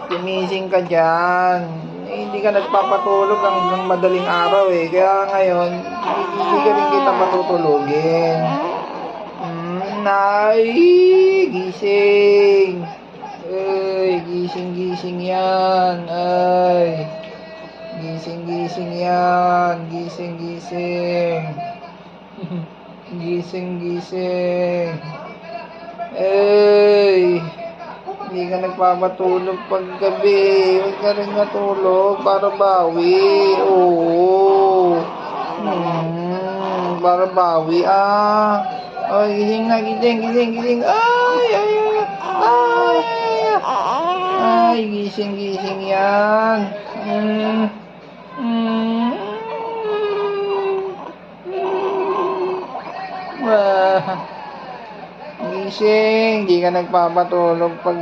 Gumising ka dyan. Eh, hindi ka nagpapatulog hanggang madaling araw eh. Kaya ngayon, hindi ka rin kita matutulogin. Nay, gising. Ay, gising-gising yan. Ay, gising-gising yan. Gising-gising. Gising-gising. Ay, hindi ka nagpapatulog paggabi. Huwag ka rin matulog para bawi. Oo. Para bawi Ay, gising na, gising. Ay. Ay, gising yan. Gising, hindi ka nagpapatulog pag